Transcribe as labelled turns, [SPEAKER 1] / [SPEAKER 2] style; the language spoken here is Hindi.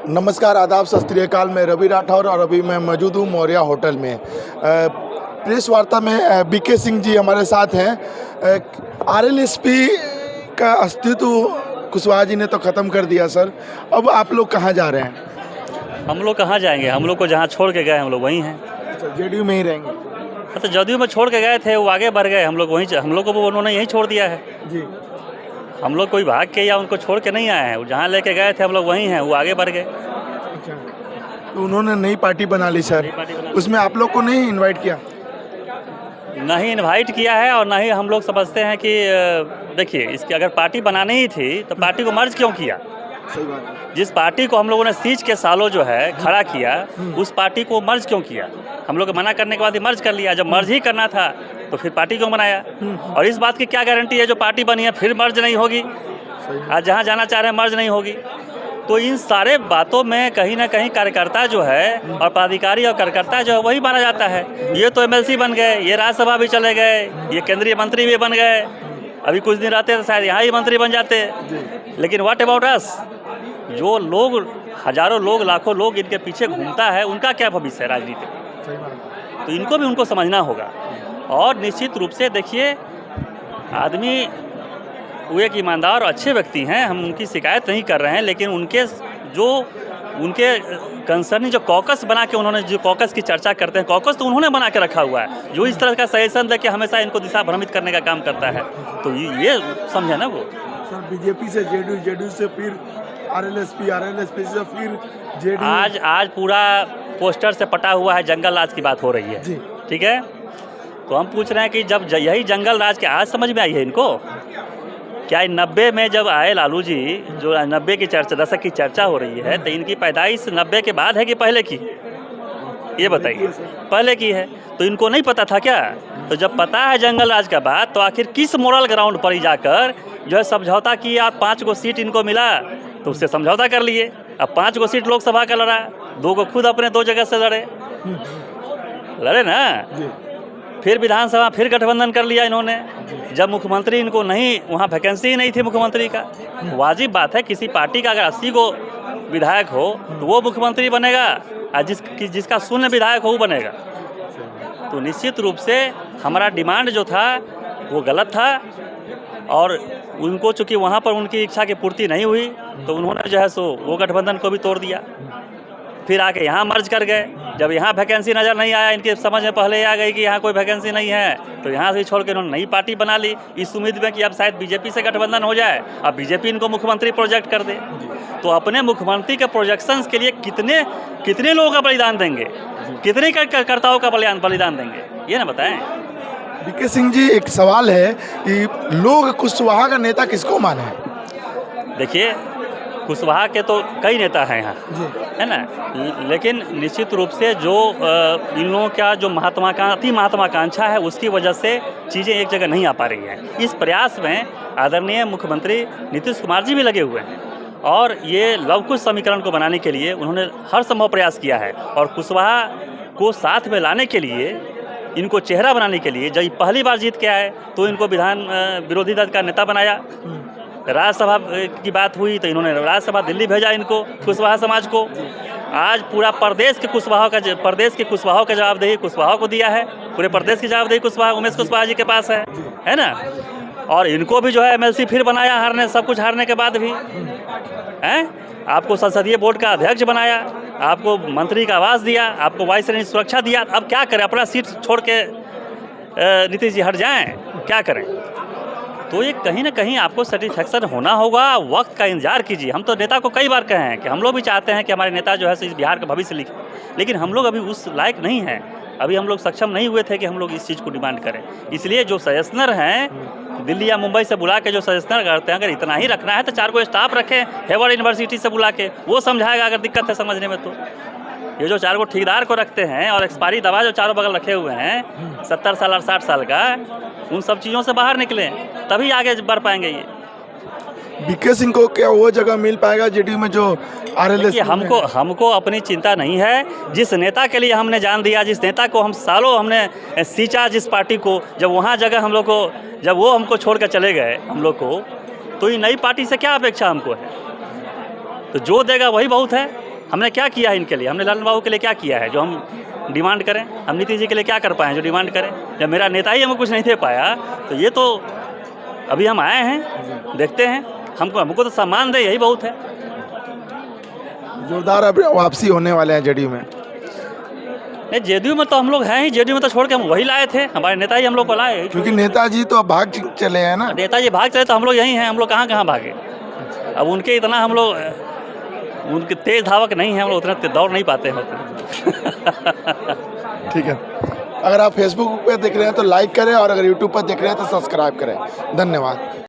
[SPEAKER 1] नमस्कार, आदाब, सत श्री अकाल। मैं रवि राठौर और अभी मैं मौजूद हूँ मौर्या होटल में। प्रेस वार्ता में बीके सिंह जी हमारे साथ हैं। आरएलएसपी का अस्तित्व कुशवाहा जी ने तो ख़त्म कर दिया सर, अब आप लोग कहाँ जा रहे हैं?
[SPEAKER 2] हम लोग कहाँ जाएंगे? हम लोग को जहाँ छोड़ के गए हम लोग वहीं हैं।
[SPEAKER 1] अच्छा, जेडीयू में ही रहेंगे?
[SPEAKER 2] तो जदयू में छोड़ के गए थे, वो आगे बढ़ गए, हम लोग वहीं, हम लोग को वो उन्होंने यहीं छोड़ दिया है
[SPEAKER 1] जी।
[SPEAKER 2] हम लोग कोई भाग के या उनको छोड़ के नहीं आए हैं। वो जहाँ लेके गए थे हम लोग वहीं हैं, वो आगे बढ़ गए।
[SPEAKER 1] अच्छा, तो उन्होंने नई पार्टी बना ली सर, उसमें आप लोग को नहीं इनवाइट किया?
[SPEAKER 2] नहीं इनवाइट किया है, और ना ही हम लोग समझते हैं कि देखिए, इसकी अगर पार्टी बनानी ही थी तो पार्टी को मर्ज क्यों किया?
[SPEAKER 1] सही बात है।
[SPEAKER 2] जिस पार्टी को हम लोगों ने सींच के सालों जो है खड़ा किया, उस पार्टी को मर्ज क्यों किया? हम लोग मना करने के बाद ही मर्ज कर लिया। जब मर्ज ही करना था तो फिर पार्टी क्यों बनाया? और इस बात की क्या गारंटी है जो पार्टी बनी है फिर मर्ज नहीं होगी? आज जहाँ जाना चाह रहे हैं मर्ज नहीं होगी। तो इन सारे बातों में कहीं ना कहीं कार्यकर्ता जो है और पदाधिकारी और कार्यकर्ता जो है वही माना जाता है। ये तो एमएलसी बन गए, ये राज्यसभा भी चले गए, ये केंद्रीय मंत्री भी बन गए, अभी कुछ दिन रहते तो शायद यहाँ ही मंत्री बन जाते। लेकिन व्हाट अबाउट अस? जो लोग, हजारों लोग, लाखों लोग इनके पीछे घूमता है, उनका क्या भविष्य है राजनीति में? तो इनको भी उनको समझना होगा। और निश्चित रूप से देखिए, आदमी वो एक ईमानदार और अच्छे व्यक्ति हैं, हम उनकी शिकायत नहीं कर रहे हैं, लेकिन उनके कंसर्निंग जो कॉकस बना के उन्होंने, जो कॉकस की चर्चा करते हैं, कॉकस तो उन्होंने बना के रखा हुआ है जो इस तरह का सजेशन दे के हमेशा इनको दिशा भ्रमित करने का काम करता है। तो ये समझे ना वो
[SPEAKER 1] सर, बीजेपी से जेडीयू, जेडीयू से फिर आरएलएसपी, आरएलएसपी से फिर जेडीयू।
[SPEAKER 2] आज पूरा पोस्टर से पटा हुआ है, जंगल राज की बात हो रही है
[SPEAKER 1] जी।
[SPEAKER 2] ठीक है, तो हम पूछ रहे हैं कि जब यही जंगल राज के आज समझ में आई है इनको? क्या 90 में जब आए लालू जी, जो 90 की चर्चा, दशक की चर्चा हो रही है, तो इनकी पैदाइश 90 के बाद है कि पहले की? ये बताइए। पहले की है, तो इनको नहीं पता था क्या? तो जब पता है जंगल राज का बात, तो आखिर किस मोरल ग्राउंड पर ही जाकर जो है समझौता किया? 5 गो सीट इनको मिला तो उससे समझौता कर लिए। अब 5 गो सीट लोकसभा का लड़ा, 2 को खुद अपने 2 जगह से लड़े ना। फिर विधानसभा फिर गठबंधन कर लिया इन्होंने। जब मुख्यमंत्री इनको नहीं, वहाँ वैकेंसी ही नहीं थी मुख्यमंत्री का। वाजिब बात है, किसी पार्टी का अगर 80 गो विधायक हो तो वो मुख्यमंत्री बनेगा, और जिसका शून्य विधायक हो वो बनेगा। तो निश्चित रूप से हमारा डिमांड जो था वो गलत था, और उनको चूँकि वहाँ पर उनकी इच्छा की पूर्ति नहीं हुई तो उन्होंने जो है सो वो गठबंधन को भी तोड़ दिया। फिर आके यहाँ मर्ज कर गए। जब यहाँ वैकेंसी नज़र नहीं आया, इनके समझ में पहले आ गई कि यहाँ कोई वैकेंसी नहीं है, तो यहाँ से छोड़ के इन्होंने नई पार्टी बना ली, इस उम्मीद में कि अब शायद बीजेपी से गठबंधन हो जाए, अब बीजेपी इनको मुख्यमंत्री प्रोजेक्ट कर दे। तो अपने मुख्यमंत्री के प्रोजेक्शंस के लिए कितने लोगों का बलिदान देंगे, कितने कार्यकर्ताओं का बलिदान देंगे, ये ना बताएं।
[SPEAKER 1] बीके सिंह जी, एक सवाल है कि लोग कुशवाहा का नेता किसको माने? देखिए,
[SPEAKER 2] कुशवाहा के तो कई नेता हैं यहाँ, है ना, लेकिन निश्चित रूप से जो इन लोगों का जो महत्वाकांक्षा है, उसकी वजह से चीज़ें एक जगह नहीं आ पा रही हैं। इस प्रयास में आदरणीय मुख्यमंत्री नीतीश कुमार जी भी लगे हुए हैं, और ये लवकुश समीकरण को बनाने के लिए उन्होंने हर संभव प्रयास किया है। और कुशवाहा को साथ में लाने के लिए, इनको चेहरा बनाने के लिए, जब पहली बार जीत के आए तो इनको विरोधी दल का नेता बनाया। राज्यसभा की बात हुई तो इन्होंने राज्यसभा दिल्ली भेजा इनको, कुशवाहा समाज को। आज पूरा प्रदेश के कुशवाहा का जवाबदेही कुशवाहा को दिया है, पूरे प्रदेश की जवाबदेही कुशवाहा, उमेश कुशवाहा जी के पास है ना। और इनको भी जो है एमएलसी फिर बनाया, सब कुछ हारने के बाद भी हैं। आपको संसदीय बोर्ड का अध्यक्ष बनाया, आपको मंत्री का आवास दिया, आपको वायु सेना सुरक्षा दिया। अब क्या करें? अपना सीट छोड़ के नीतीश जी हट जाएं? क्या करें? तो ये कहीं ना कहीं आपको सेटिस्फैक्शन होना होगा, वक्त का इंतजार कीजिए। हम तो नेता को कई बार कहे हैं कि हम लोग भी चाहते हैं कि हमारे नेता जो है इस बिहार का भविष्य लिखे, लेकिन हम लोग अभी उस लायक नहीं हैं, अभी हम लोग सक्षम नहीं हुए थे कि हम लोग इस चीज़ को डिमांड करें। इसलिए जो सजेशनर हैं दिल्ली या मुंबई से बुला के, जो सजेशनर करते हैं, अगर इतना ही रखना है तो 4 को स्टाफ रखें हार्वर्ड यूनिवर्सिटी से बुला के, वो समझाएगा अगर दिक्कत है समझने में। तो ये जो 4 को ठेकेदार को रखते हैं और एक्सपायरी दवा जो चारों बगल रखे हुए हैं 70 साल और 60 साल का, उन सब चीज़ों से बाहर निकलें, तभी आगे बढ़ पाएंगे। ये
[SPEAKER 1] बीके सिंह को क्या वो जगह मिल पाएगा जेडीयू में जो आरएलएस?
[SPEAKER 2] हमको अपनी चिंता नहीं है। जिस नेता के लिए हमने जान दिया, जिस नेता को हम सालों हमने सींचा, जिस पार्टी को, जब वहाँ जगह हम लोग को, जब वो हमको छोड़ कर चले गए हम लोग को, तो ये नई पार्टी से क्या अपेक्षा हमको है? तो जो देगा वही बहुत है। हमने क्या किया है इनके लिए, हमने लालन बाबू के लिए क्या किया है जो हम डिमांड करें? हम नीतीश जी के लिए क्या कर पाए हैं जो डिमांड करें? जब मेरा नेता ही हमको कुछ नहीं दे पाया तो ये तो अभी हम आए हैं, देखते हैं, हमको तो सम्मान दे, यही बहुत है।
[SPEAKER 1] जोरदार अब वापसी होने वाले हैं जेडीयू में।
[SPEAKER 2] नहीं, जेडीयू में तो हम लोग हैं ही, जेडीयू में तो छोड़ के हम वही लाए थे, हमारे नेता ही हम लोग को लाए।
[SPEAKER 1] क्योंकि नेताजी तो अब भाग चले हैं ना।
[SPEAKER 2] नेताजी भाग चले तो हम लोग यहीं हैं, हम लोग कहाँ कहाँ भागे। अब उनके इतना हम लोग उनके तेज धावक नहीं हैं, हम लोग उतना दौड़ नहीं पाते हैं
[SPEAKER 1] ठीक है, अगर आप फेसबुक पे देख रहे हैं तो लाइक करें और अगर यूट्यूब पर देख रहे हैं तो सब्सक्राइब करें। धन्यवाद।